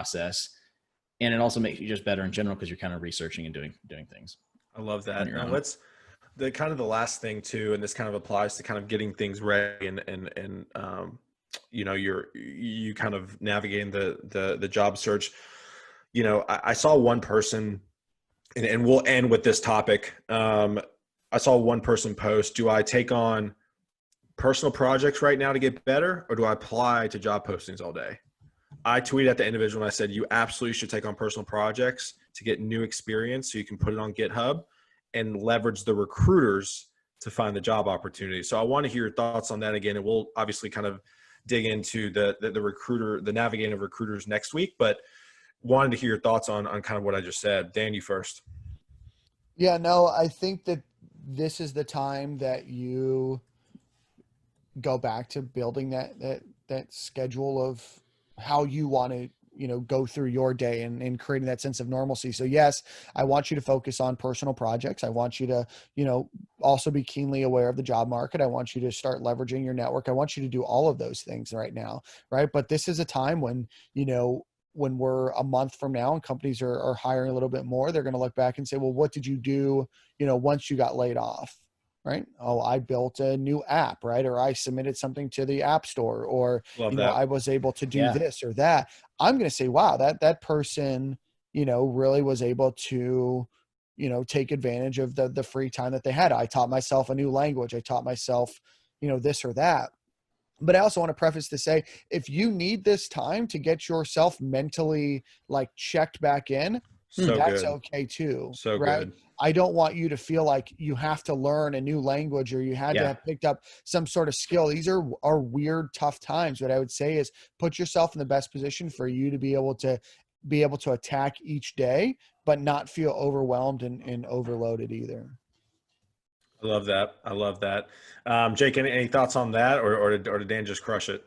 process. And it also makes you just better in general because you're kind of researching and doing things. I love that. Now let's the last thing too, and this kind of applies to kind of getting things ready and you kind of navigating the job search. I saw one person, and we'll end with this topic. I saw one person post, do I take on personal projects right now to get better, or do I apply to job postings all day? I tweeted at the individual and I said, you absolutely should take on personal projects to get new experience so you can put it on GitHub and leverage the recruiters to find the job opportunity. So I want to hear your thoughts on that again. And we'll obviously kind of dig into the recruiter, the navigating of recruiters next week, but wanted to hear your thoughts on kind of what I just said. Dan, you first. Yeah, no, I think that this is the time that you go back to building that schedule of how you want to, go through your day and creating that sense of normalcy. So yes, I want you to focus on personal projects. I want you to, also be keenly aware of the job market. I want you to start leveraging your network. I want you to do all of those things right now. Right. But this is a time when, when we're a month from now and companies are hiring a little bit more, they're going to look back and say, well, what did you do, once you got laid off? Right. Oh, I built a new app, right? Or I submitted something to the app store, or, I was able to do this or that. I'm going to say, wow, that person, really was able to, take advantage of the free time that they had. I taught myself a new language. I taught myself, this or that. But I also want to preface to say, if you need this time to get yourself mentally checked back in, that's okay too. So right? Good. I don't want you to feel like you have to learn a new language or you had to have picked up some sort of skill. These are weird, tough times. What I would say is put yourself in the best position for you to be able to attack each day, but not feel overwhelmed and overloaded either. I love that. Jake, any thoughts on that, or did Dan just crush it?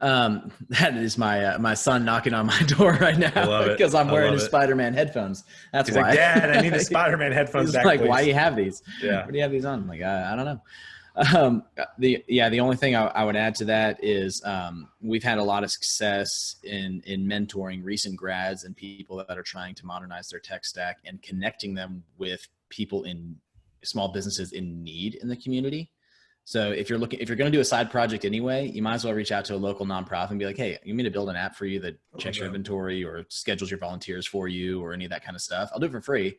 That is my son knocking on my door right now because I'm wearing his Spider-Man headphones. That's He's why. Like, Dad, I need the Spider-Man headphones He's back, like, please. why do you have these? Yeah. What do you have these on? I'm like, I don't know. The only thing I would add to that is we've had a lot of success in mentoring recent grads and people that are trying to modernize their tech stack and connecting them with people in small businesses in need in the community. So if you're going to do a side project anyway, you might as well reach out to a local nonprofit and be like, hey, you mean to build an app for you that checks your inventory or schedules your volunteers for you or any of that kind of stuff? I'll do it for free.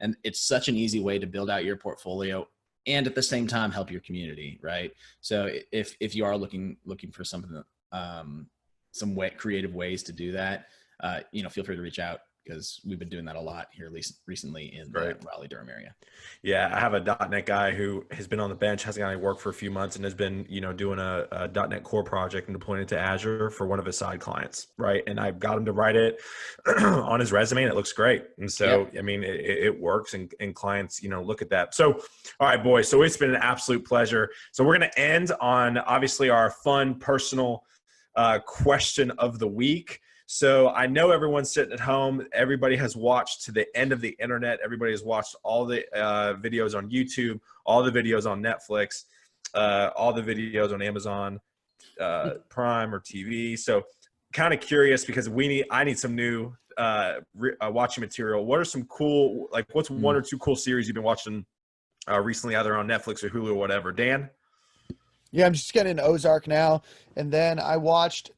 And it's such an easy way to build out your portfolio and at the same time help your community, right? So if you are looking for something, some creative ways to do that, feel free to reach out, because we've been doing that a lot here, at least recently in the Raleigh-Durham area. Yeah, I have a .NET guy who has been on the bench, hasn't got any work for a few months, and has been, doing a .NET Core project and deploying it to Azure for one of his side clients, right? And I got him to write it on his resume, and it looks great. And so, I mean, it works, and clients, look at that. So, all right, boys. So it's been an absolute pleasure. So we're going to end on, obviously, our fun, personal question of the week. So I know everyone's sitting at home. Everybody has watched to the end of the internet. Everybody has watched all the videos on YouTube, all the videos on Netflix, all the videos on Amazon Prime or TV. So kind of curious, because I need some new watching material. What are some cool, what's one or two cool series you've been watching recently, either on Netflix or Hulu or whatever? Dan? Yeah, I'm just getting into Ozark now. And then I watched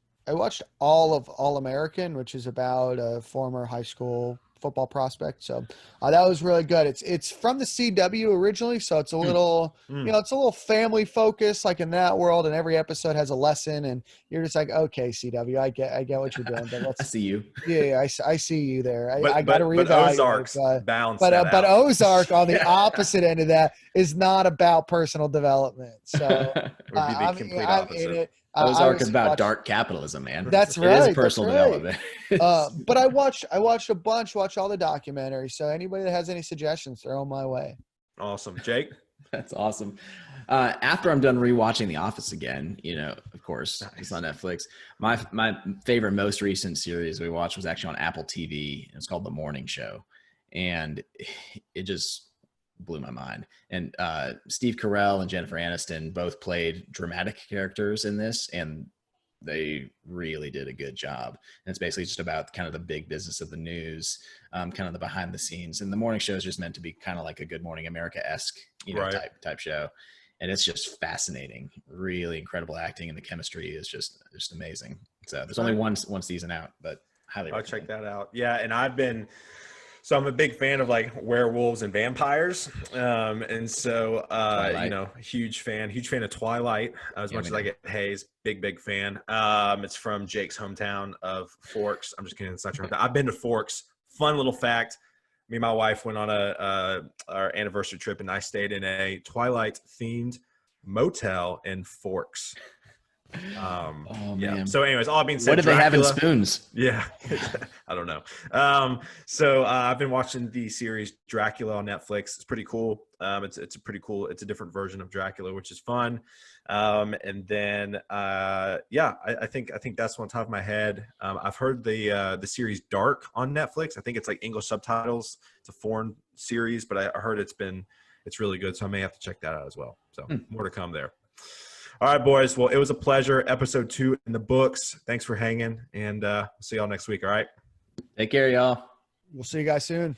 all of All American, which is about a former high school football prospect. So that was really good. It's from the CW originally, so it's a little it's a little family focused, like in that world, and every episode has a lesson, and you're just like, okay, CW, I get what you're doing, but I see you. Yeah, I see you there. I got to reevaluate. But Ozark's balance that out. But Ozark on the opposite end of that is not about personal development. So it would be the complete opposite. Ozark is about dark capitalism, man. That's right. It is personal development. But I watched a bunch, watched all the documentaries. So anybody that has any suggestions, throw them my way. Awesome. Jake? That's awesome. After I'm done rewatching The Office again, of course, it's on Netflix. My favorite, most recent series we watched was actually on Apple TV. It's called The Morning Show. And it just blew my mind. And Steve Carell and Jennifer Aniston both played dramatic characters in this, and they really did a good job. And it's basically just about kind of the big business of the news, kind of the behind the scenes. And the morning show is just meant to be kind of like a Good Morning America-esque, Right. type show. And it's just fascinating, really incredible acting, and the chemistry is just amazing. So there's only one season out, but highly I'll recommend. check that out. Yeah, and I'm a big fan of like werewolves and vampires, and so huge fan of Twilight as much as I get Hayes. Big fan. It's from Jake's hometown of Forks. I'm just kidding. It's not your hometown. I've been to Forks. Fun little fact. Me and my wife went on our anniversary trip, and I stayed in a Twilight themed motel in Forks. Oh Yeah. man. So anyways, all being said, What did they have in Dracula- spoons? Yeah, I don't know. So I've been watching the series Dracula on Netflix. It's pretty cool. It's a pretty cool. It's a different version of Dracula, which is fun. And then I think that's one on top of my head. I've heard the series Dark on Netflix. I think it's like English subtitles. It's a foreign series, but I heard it's really good. So I may have to check that out as well. So more to come there. All right, boys. Well, it was a pleasure. Episode 2 in the books. Thanks for hanging, and see y'all next week. All right. Take care, y'all. We'll see you guys soon.